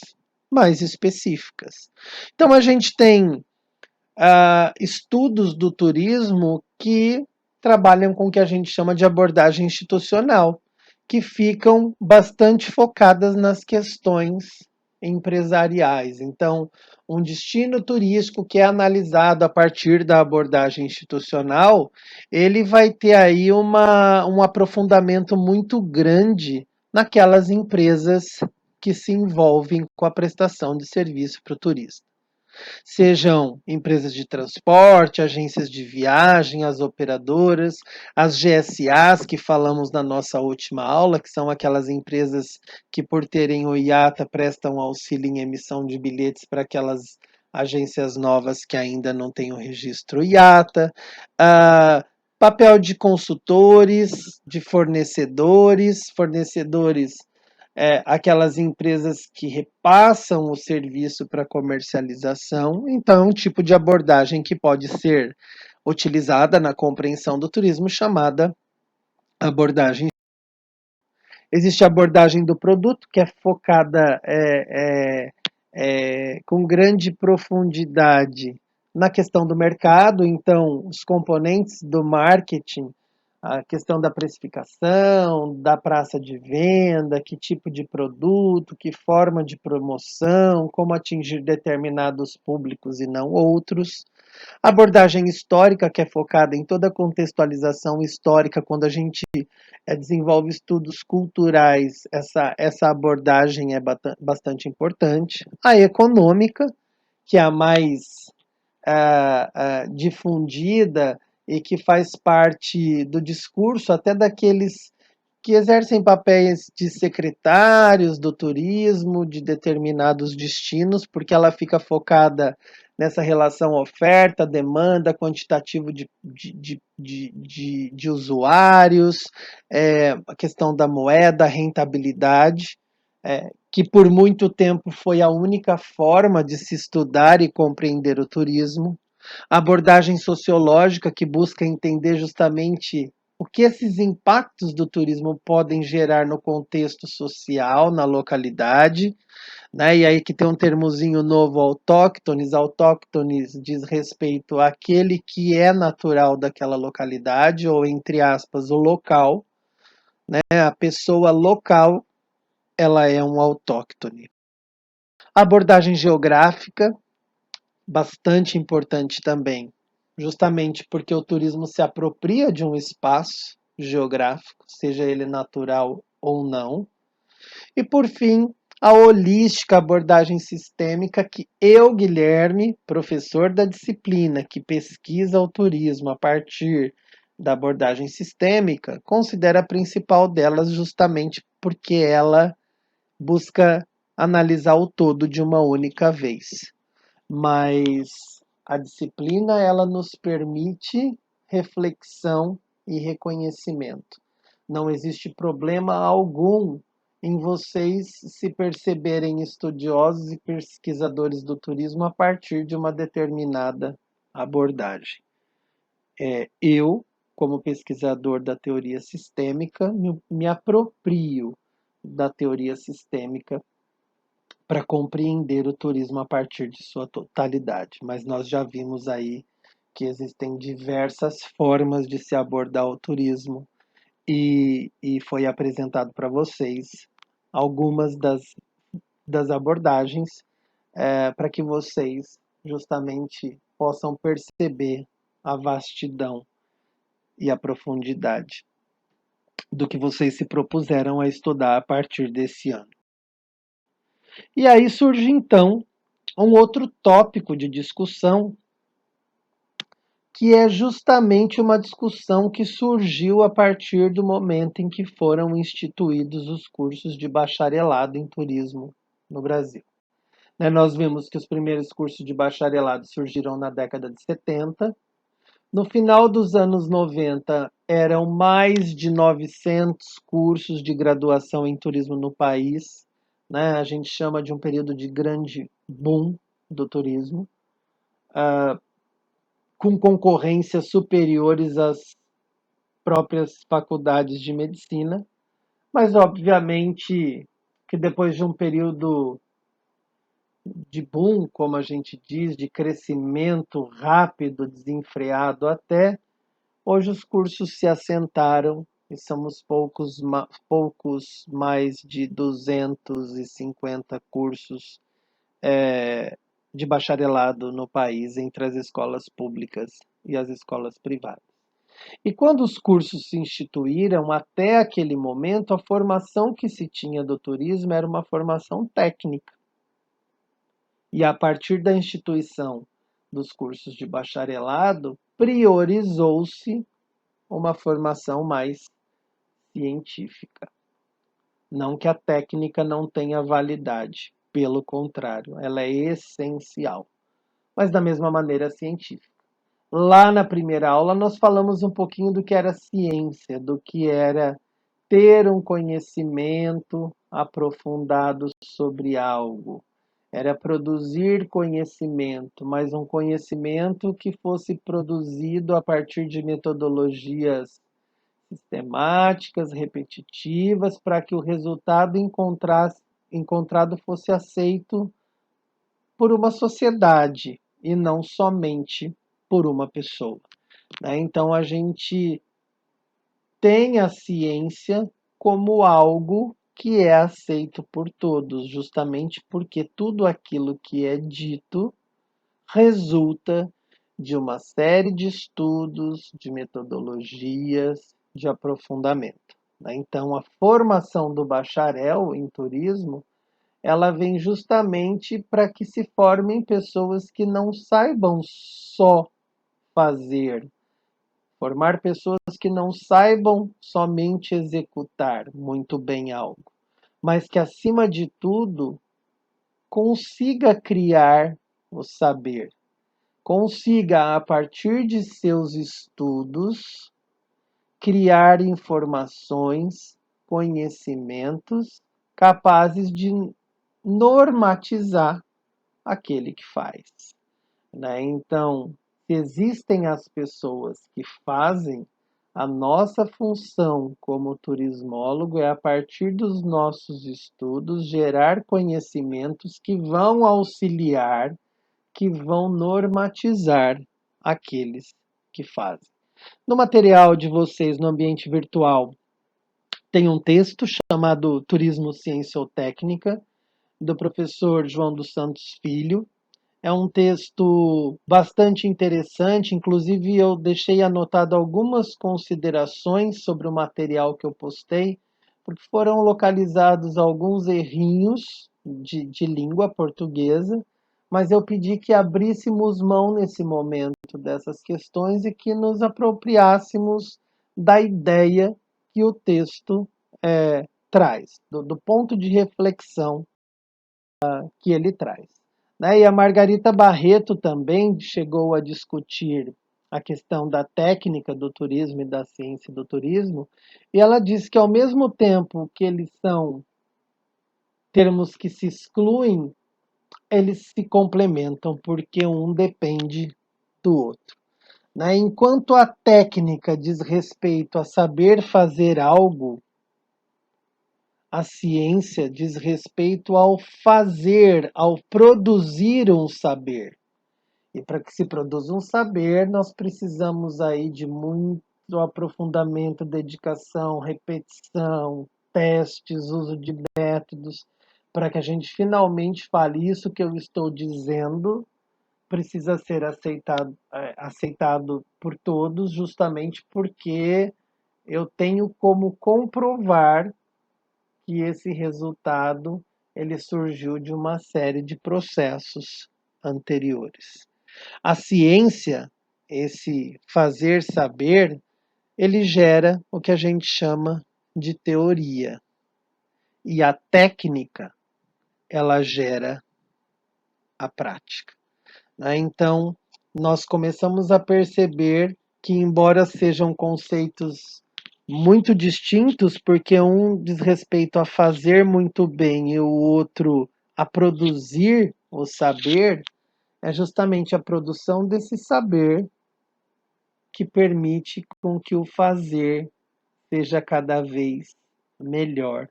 mais específicas. Então, a gente tem estudos do turismo que trabalham com o que a gente chama de abordagem institucional, que ficam bastante focadas nas questões empresariais. Então, um destino turístico que é analisado a partir da abordagem institucional, ele vai ter aí um aprofundamento muito grande naquelas empresas que se envolvem com a prestação de serviço para o turista. Sejam empresas de transporte, agências de viagem, as operadoras, as GSAs que falamos na nossa última aula, que são aquelas empresas que, por terem o IATA, prestam auxílio em emissão de bilhetes para aquelas agências novas que ainda não têm o registro IATA, papel de consultores, de fornecedores aquelas empresas que repassam o serviço para comercialização. Então, é um tipo de abordagem que pode ser utilizada na compreensão do turismo chamada abordagem. Existe a abordagem do produto, que é focada com grande profundidade na questão do mercado, então, os componentes do marketing, a questão da precificação, da praça de venda, que tipo de produto, que forma de promoção, como atingir determinados públicos e não outros. Abordagem histórica, que é focada em toda a contextualização histórica, quando a gente desenvolve estudos culturais, essa abordagem é bastante importante. A econômica, que é a mais difundida e que faz parte do discurso até daqueles que exercem papéis de secretários do turismo de determinados destinos, porque ela fica focada nessa relação oferta, demanda, quantitativo de usuários, a questão da moeda, rentabilidade, que por muito tempo foi a única forma de se estudar e compreender o turismo. A abordagem sociológica, que busca entender justamente o que esses impactos do turismo podem gerar no contexto social, na localidade, né? E aí que tem um termozinho novo, autóctones. Autóctones diz respeito àquele que é natural daquela localidade, ou entre aspas, o local, né? A pessoa local, ela é um autóctone. A abordagem geográfica, bastante importante também, justamente porque o turismo se apropria de um espaço geográfico, seja ele natural ou não. E por fim, a holística abordagem sistêmica que eu, Guilherme, professor da disciplina que pesquisa o turismo a partir da abordagem sistêmica, considero a principal delas justamente porque ela busca analisar o todo de uma única vez. Mas a disciplina ela nos permite reflexão e reconhecimento. Não existe problema algum em vocês se perceberem estudiosos e pesquisadores do turismo a partir de uma determinada abordagem. Eu, como pesquisador da teoria sistêmica, me aproprio da teoria sistêmica para compreender o turismo a partir de sua totalidade. Mas nós já vimos aí que existem diversas formas de se abordar o turismo e foi apresentado para vocês algumas das abordagens para que vocês justamente possam perceber a vastidão e a profundidade do que vocês se propuseram a estudar a partir desse ano. E aí surge então um outro tópico de discussão, que é justamente uma discussão que surgiu a partir do momento em que foram instituídos os cursos de bacharelado em turismo no Brasil. Nós vimos que os primeiros cursos de bacharelado surgiram na década de 70. No final dos anos 90, eram mais de 900 cursos de graduação em turismo no país. A gente chama de um período de grande boom do turismo, com concorrências superiores às próprias faculdades de medicina, mas obviamente que depois de um período de boom, como a gente diz, de crescimento rápido, desenfreado até, hoje os cursos se assentaram e somos poucos mais de 250 cursos de bacharelado no país entre as escolas públicas e as escolas privadas. E quando os cursos se instituíram, até aquele momento, a formação que se tinha do turismo era uma formação técnica. E a partir da instituição dos cursos de bacharelado, priorizou-se uma formação mais científica. Não que a técnica não tenha validade, pelo contrário, ela é essencial, mas da mesma maneira científica. Lá na primeira aula nós falamos um pouquinho do que era ciência, do que era ter um conhecimento aprofundado sobre algo. Era produzir conhecimento, mas um conhecimento que fosse produzido a partir de metodologias sistemáticas, repetitivas, para que o resultado encontrado fosse aceito por uma sociedade e não somente por uma pessoa, né? Então a gente tem a ciência como algo que é aceito por todos, justamente porque tudo aquilo que é dito resulta de uma série de estudos, de metodologias, de aprofundamento, né? Então, a formação do bacharel em turismo, ela vem justamente para que se formem pessoas que não saibam só fazer, formar pessoas que não saibam somente executar muito bem algo, mas que, acima de tudo, consiga criar o saber, consiga, a partir de seus estudos, criar informações, conhecimentos capazes de normatizar aquele que faz, né? Então, se existem as pessoas que fazem, a nossa função como turismólogo é, a partir dos nossos estudos, gerar conhecimentos que vão auxiliar, que vão normatizar aqueles que fazem. No material de vocês, no ambiente virtual, tem um texto chamado Turismo, Ciência ou Técnica, do professor João dos Santos Filho. É um texto bastante interessante, inclusive eu deixei anotado algumas considerações sobre o material que eu postei, porque foram localizados alguns errinhos de língua portuguesa, mas eu pedi que abríssemos mão nesse momento dessas questões e que nos apropriássemos da ideia que o texto traz, do ponto de reflexão que ele traz, né? E a Margarita Barreto também chegou a discutir a questão da técnica do turismo e da ciência do turismo, e ela diz que, ao mesmo tempo que eles são termos que se excluem, eles se complementam, porque um depende do outro, né? Enquanto a técnica diz respeito a saber fazer algo, a ciência diz respeito ao fazer, ao produzir um saber. E para que se produza um saber, nós precisamos aí de muito aprofundamento, dedicação, repetição, testes, uso de métodos, para que a gente finalmente fale: isso que eu estou dizendo precisa ser aceitado por todos, justamente porque eu tenho como comprovar que esse resultado ele surgiu de uma série de processos anteriores. A ciência, esse fazer saber, ele gera o que a gente chama de teoria. E a técnica, ela gera a prática, né? Então, nós começamos a perceber que, embora sejam conceitos muito distintos, porque um diz respeito a fazer muito bem e o outro a produzir o saber, é justamente a produção desse saber que permite com que o fazer seja cada vez melhor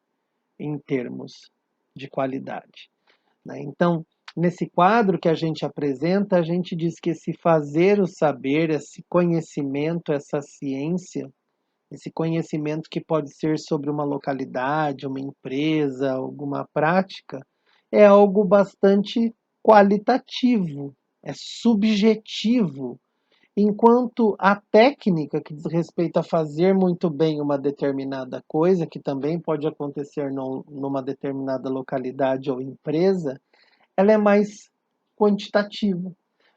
em termos de qualidade, né? Então, nesse quadro que a gente apresenta, a gente diz que esse fazer o saber, esse conhecimento, essa ciência, esse conhecimento que pode ser sobre uma localidade, uma empresa, alguma prática, é algo bastante qualitativo, é subjetivo, enquanto a técnica que diz respeito a fazer muito bem uma determinada coisa, que também pode acontecer numa determinada localidade ou empresa, ela é mais quantitativa,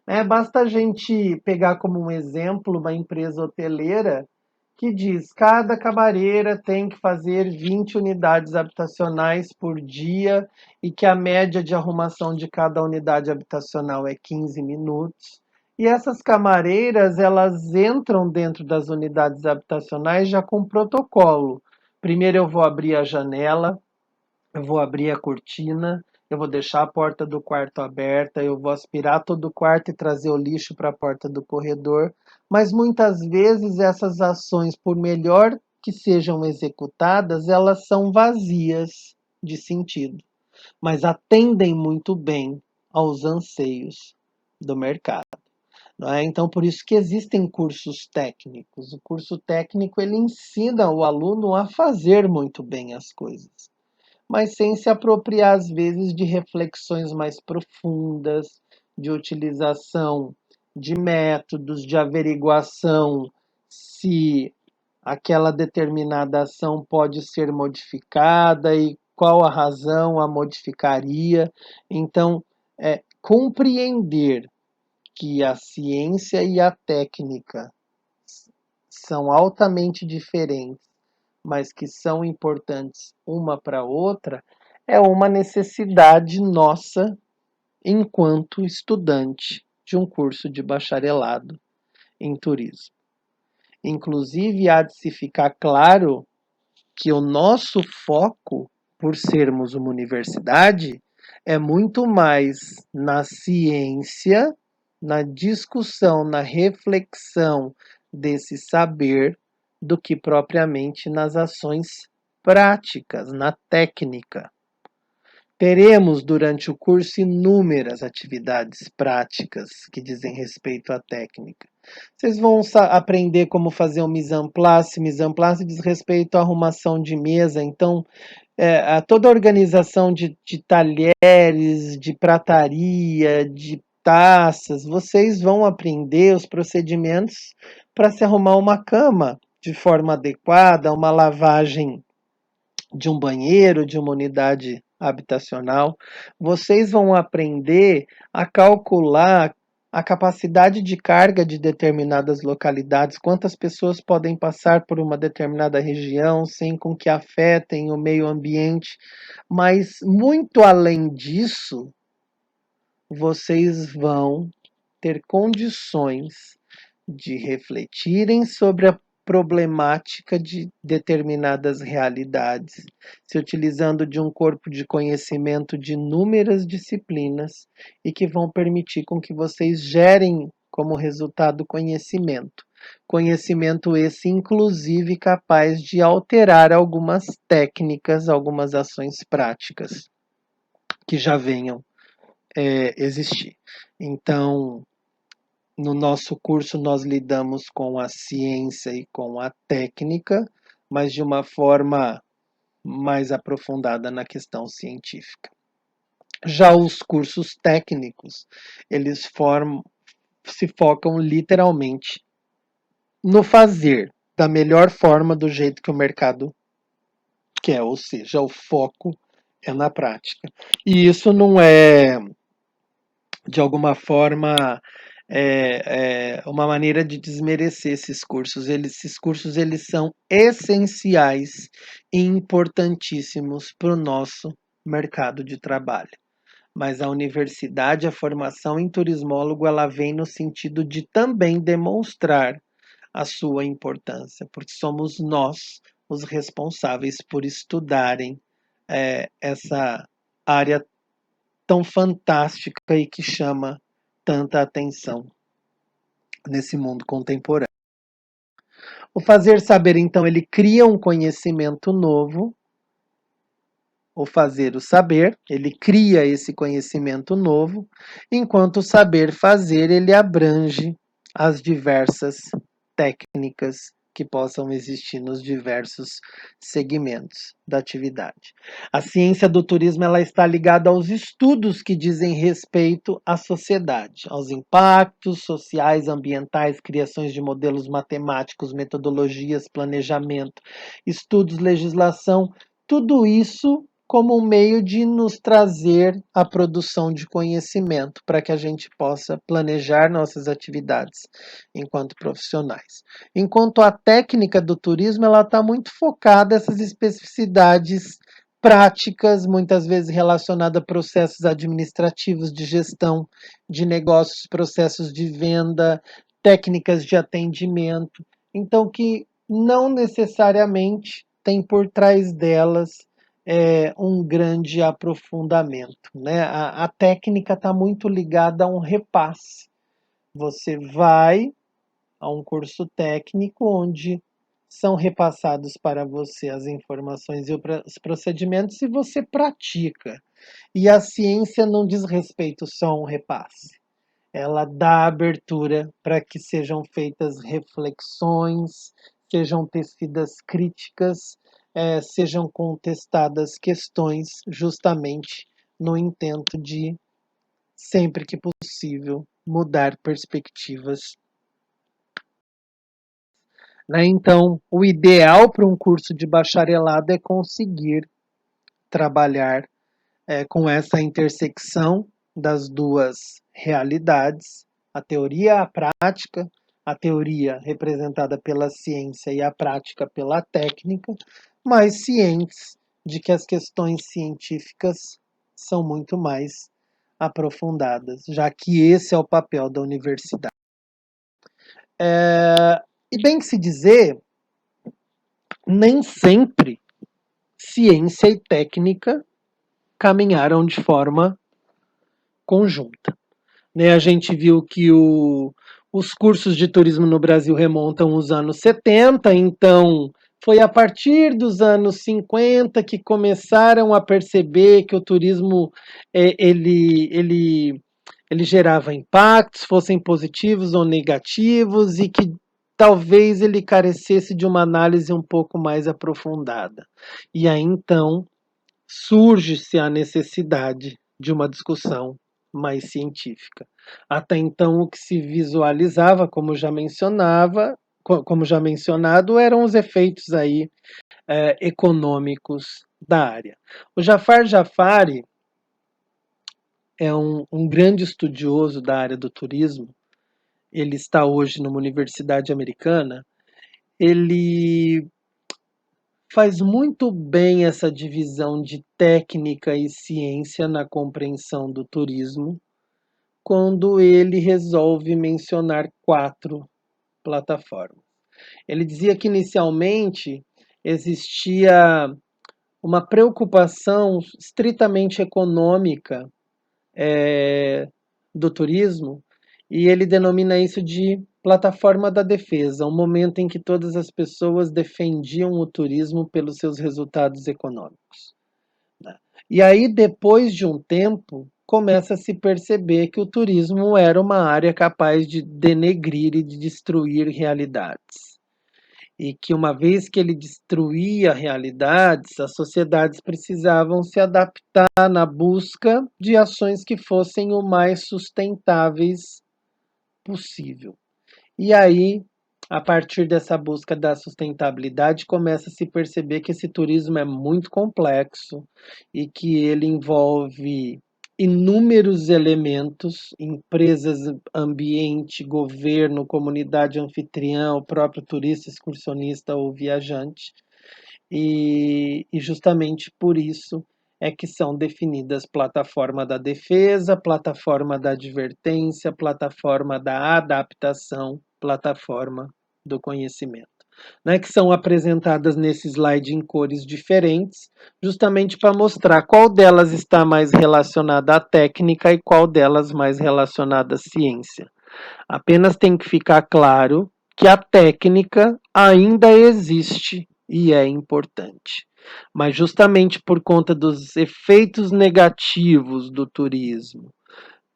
né? Basta a gente pegar como um exemplo uma empresa hoteleira que diz: cada camareira tem que fazer 20 unidades habitacionais por dia e que a média de arrumação de cada unidade habitacional é 15 minutos. E essas camareiras, elas entram dentro das unidades habitacionais já com protocolo. Primeiro eu vou abrir a janela, eu vou abrir a cortina, eu vou deixar a porta do quarto aberta, eu vou aspirar todo o quarto e trazer o lixo para a porta do corredor. Mas muitas vezes essas ações, por melhor que sejam executadas, elas são vazias de sentido, mas atendem muito bem aos anseios do mercado. Não é? Então, por isso que existem cursos técnicos. O curso técnico ele ensina o aluno a fazer muito bem as coisas, mas sem se apropriar, às vezes, de reflexões mais profundas, de utilização de métodos, de averiguação se aquela determinada ação pode ser modificada e qual a razão a modificaria. Então, compreender que a ciência e a técnica são altamente diferentes, mas que são importantes uma para a outra, é uma necessidade nossa enquanto estudante de um curso de bacharelado em turismo. Inclusive, há de se ficar claro que o nosso foco, por sermos uma universidade, é muito mais na ciência, na discussão, na reflexão desse saber, do que propriamente nas ações práticas, na técnica. Teremos durante o curso inúmeras atividades práticas que dizem respeito à técnica. Vocês vão aprender como fazer um mise en place. Mise en place diz respeito à arrumação de mesa. Então, a toda a organização de talheres, de prataria, de taças, vocês vão aprender os procedimentos para se arrumar uma cama de forma adequada, uma lavagem de um banheiro, de uma unidade habitacional. Vocês vão aprender a calcular a capacidade de carga de determinadas localidades, quantas pessoas podem passar por uma determinada região sem com que afetem o meio ambiente. Mas muito além disso, vocês vão ter condições de refletirem sobre a problemática de determinadas realidades, se utilizando de um corpo de conhecimento de inúmeras disciplinas e que vão permitir com que vocês gerem como resultado conhecimento. Conhecimento esse, inclusive, capaz de alterar algumas técnicas, algumas ações práticas que já venham existir. Então, no nosso curso, nós lidamos com a ciência e com a técnica, mas de uma forma mais aprofundada na questão científica. Já os cursos técnicos, eles se focam literalmente no fazer da melhor forma, do jeito que o mercado quer, ou seja, o foco é na prática. E isso não é, de alguma forma, uma maneira de desmerecer esses cursos. Esses cursos eles são essenciais e importantíssimos para o nosso mercado de trabalho. Mas a universidade, a formação em turismólogo, ela vem no sentido de também demonstrar a sua importância, porque somos nós os responsáveis por estudarem essa área tão fantástica e que chama tanta atenção nesse mundo contemporâneo. O fazer saber, então, ele cria um conhecimento novo. O fazer o saber, ele cria esse conhecimento novo, enquanto o saber fazer, ele abrange as diversas técnicas que possam existir nos diversos segmentos da atividade. A ciência do turismo ela está ligada aos estudos que dizem respeito à sociedade, aos impactos sociais, ambientais, criações de modelos matemáticos, metodologias, planejamento, estudos, legislação, tudo isso como um meio de nos trazer a produção de conhecimento para que a gente possa planejar nossas atividades enquanto profissionais. Enquanto a técnica do turismo ela está muito focada nessas especificidades práticas, muitas vezes relacionadas a processos administrativos de gestão de negócios, processos de venda, técnicas de atendimento. Então, que não necessariamente tem por trás delas um grande aprofundamento, né? A técnica está muito ligada a um repasse. Você vai a um curso técnico onde são repassados para você as informações e os procedimentos e você pratica. E a ciência não diz respeito só a um repasse. Ela dá abertura para que sejam feitas reflexões, sejam tecidas críticas, sejam contestadas questões, justamente no intento de, sempre que possível, mudar perspectivas. Né? Então, o ideal para um curso de bacharelado é conseguir trabalhar com essa intersecção das duas realidades, a teoria e a prática, a teoria representada pela ciência e a prática pela técnica, mas cientes de que as questões científicas são muito mais aprofundadas, já que esse é o papel da universidade. E bem que se dizer, nem sempre ciência e técnica caminharam de forma conjunta. A gente viu que os cursos de turismo no Brasil remontam aos anos 70, então foi a partir dos anos 50 que começaram a perceber que o turismo ele gerava impactos, fossem positivos ou negativos, e que talvez ele carecesse de uma análise um pouco mais aprofundada. E aí então surge-se a necessidade de uma discussão mais científica. Até então, o que se visualizava, como já mencionado, eram os efeitos aí econômicos da área. O Jafar Jafari é um grande estudioso da área do turismo. Ele está hoje numa universidade americana. Ele faz muito bem essa divisão de técnica e ciência na compreensão do turismo, quando ele resolve mencionar 4 plataformas. Ele dizia que inicialmente existia uma preocupação estritamente econômica do turismo, e ele denomina isso de plataforma da defesa, um momento em que todas as pessoas defendiam o turismo pelos seus resultados econômicos. E aí, depois de um tempo, começa a se perceber que o turismo era uma área capaz de denegrir e de destruir realidades. E que uma vez que ele destruía realidades, as sociedades precisavam se adaptar na busca de ações que fossem o mais sustentáveis possível. E aí, a partir dessa busca da sustentabilidade, começa a se perceber que esse turismo é muito complexo e que ele envolve inúmeros elementos, empresas, ambiente, governo, comunidade anfitriã, o próprio turista, excursionista ou viajante. E justamente por isso é que são definidas plataforma da defesa, plataforma da advertência, plataforma da adaptação, plataforma do conhecimento, né, que são apresentadas nesse slide em cores diferentes, justamente para mostrar qual delas está mais relacionada à técnica e qual delas mais relacionada à ciência. Apenas tem que ficar claro que a técnica ainda existe e é importante. Mas justamente por conta dos efeitos negativos do turismo,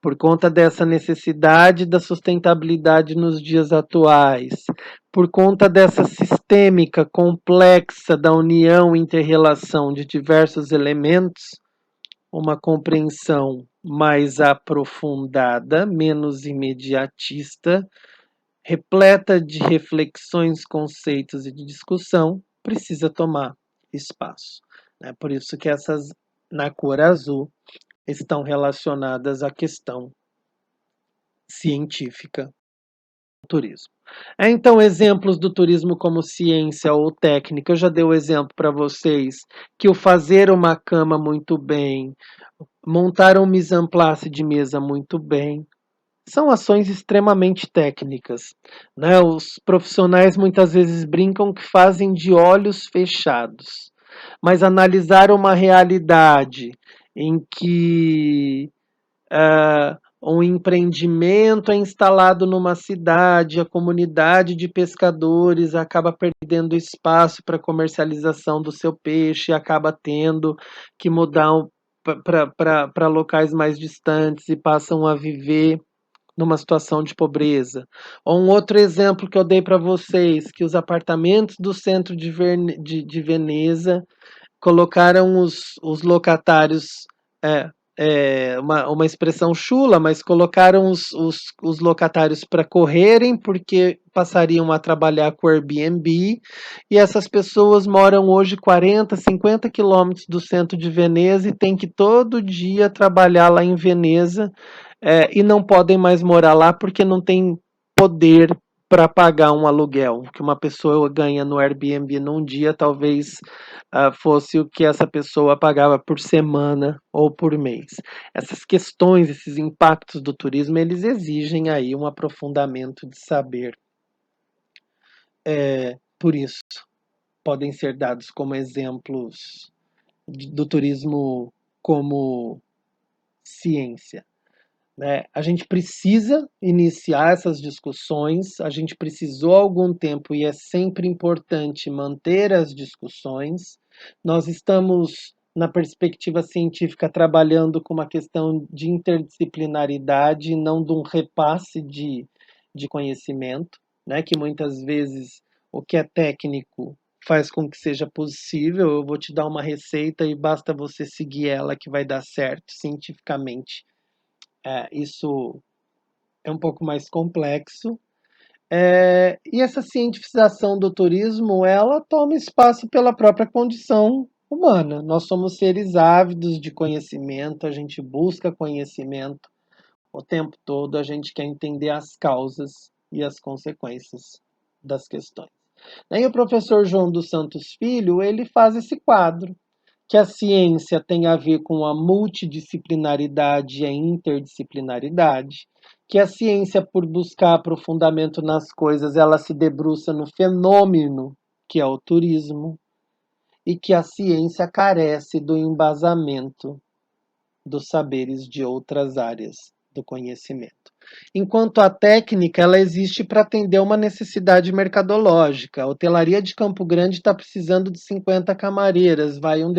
por conta dessa necessidade da sustentabilidade nos dias atuais, por conta dessa sistêmica complexa da união e inter-relação de diversos elementos, uma compreensão mais aprofundada, menos imediatista, repleta de reflexões, conceitos e de discussão, precisa tomar espaço. É por isso que essas, na cor azul, estão relacionadas à questão científica do turismo. Então, exemplos do turismo como ciência ou técnica, eu já dei o exemplo para vocês que o fazer uma cama muito bem, montar um mise en place de mesa muito bem, são ações extremamente técnicas, né? Os profissionais muitas vezes brincam que fazem de olhos fechados, mas analisar uma realidade em que um empreendimento é instalado numa cidade, a comunidade de pescadores acaba perdendo espaço para comercialização do seu peixe, acaba tendo que mudar para locais mais distantes e passam a viver numa situação de pobreza. Ou um outro exemplo que eu dei para vocês, que os apartamentos do centro de Veneza colocaram os locatários, uma expressão chula, mas colocaram os locatários para correrem porque passariam a trabalhar com o Airbnb, e essas pessoas moram hoje 40, 50 quilômetros do centro de Veneza e têm que todo dia trabalhar lá em Veneza, e não podem mais morar lá porque não tem poder para pagar um aluguel. O que uma pessoa ganha no Airbnb num dia, talvez fosse o que essa pessoa pagava por semana ou por mês. Essas questões, esses impactos do turismo, eles exigem aí um aprofundamento de saber. Por isso, podem ser dados como exemplos do turismo como ciência. Né? A gente precisa iniciar essas discussões, a gente precisou há algum tempo e é sempre importante manter as discussões. Nós estamos, na perspectiva científica, trabalhando com uma questão de interdisciplinaridade, não de um repasse de conhecimento, né? Que muitas vezes o que é técnico faz com que seja possível. Eu vou te dar uma receita e basta você seguir ela que vai dar certo cientificamente. Isso é um pouco mais complexo. E essa cientificação do turismo, ela toma espaço pela própria condição humana. Nós somos seres ávidos de conhecimento, a gente busca conhecimento o tempo todo, a gente quer entender as causas e as consequências das questões. E o professor João dos Santos Filho, ele faz esse quadro que a ciência tem a ver com a multidisciplinaridade e a interdisciplinaridade, que a ciência, por buscar aprofundamento nas coisas, ela se debruça no fenômeno que é o turismo, e que a ciência carece do embasamento dos saberes de outras áreas do conhecimento. Enquanto a técnica, ela existe para atender uma necessidade mercadológica. A hotelaria de Campo Grande está precisando de 50 camareiras, vai uma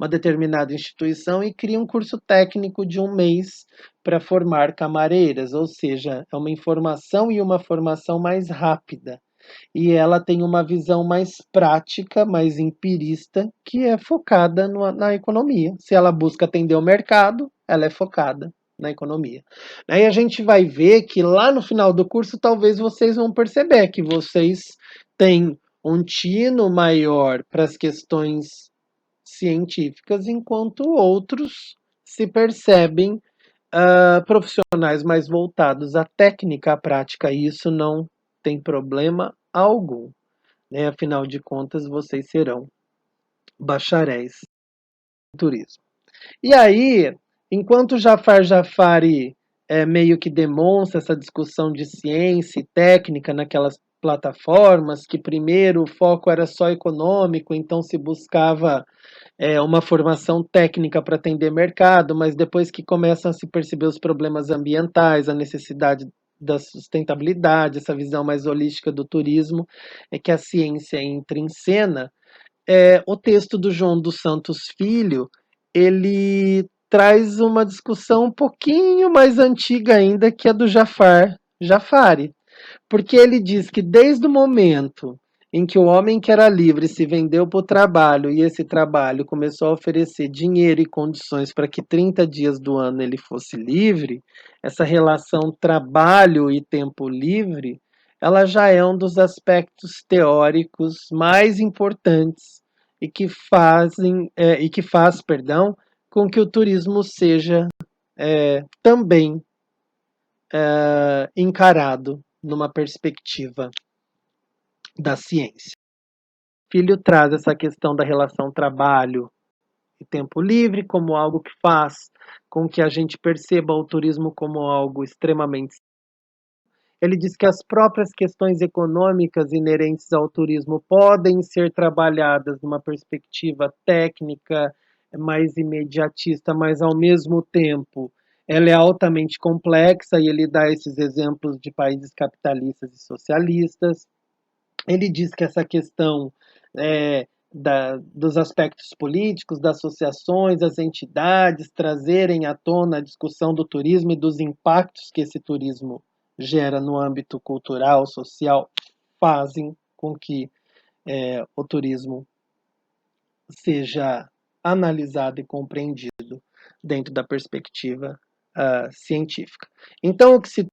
determinada instituição e cria um curso técnico de um mês para formar camareiras, ou seja, é uma informação e uma formação mais rápida. E ela tem uma visão mais prática, mais empirista, que é focada na economia. Se ela busca atender o mercado, ela é focada na economia. Aí a gente vai ver que lá no final do curso, talvez vocês vão perceber que vocês têm um tino maior para as questões científicas, enquanto outros se percebem profissionais mais voltados à técnica, à prática, e isso não tem problema algum. Né? Afinal de contas, vocês serão bacharéis em turismo. E aí, enquanto Jafar Jafari meio que demonstra essa discussão de ciência e técnica naquelas plataformas, que primeiro o foco era só econômico, então se buscava uma formação técnica para atender mercado, mas depois que começam a se perceber os problemas ambientais, a necessidade da sustentabilidade, essa visão mais holística do turismo, é que a ciência entra em cena. O texto do João dos Santos Filho, ele traz uma discussão um pouquinho mais antiga ainda, que é do Jafari, porque ele diz que desde o momento em que o homem que era livre se vendeu para o trabalho e esse trabalho começou a oferecer dinheiro e condições para que 30 dias do ano ele fosse livre, essa relação trabalho e tempo livre, ela já é um dos aspectos teóricos mais importantes e que faz, perdão, com que o turismo seja também encarado numa perspectiva da ciência. Filho traz essa questão da relação trabalho e tempo livre como algo que faz com que a gente perceba o turismo como algo extremamente. Ele diz que as próprias questões econômicas inerentes ao turismo podem ser trabalhadas numa perspectiva técnica mais imediatista, mas ao mesmo tempo ela é altamente complexa, e ele dá esses exemplos de países capitalistas e socialistas. Ele diz que essa questão dos aspectos políticos, das associações, as entidades trazerem à tona a discussão do turismo e dos impactos que esse turismo gera no âmbito cultural, social, fazem com que o turismo seja analisado e compreendido dentro da perspectiva científica. Então, o que se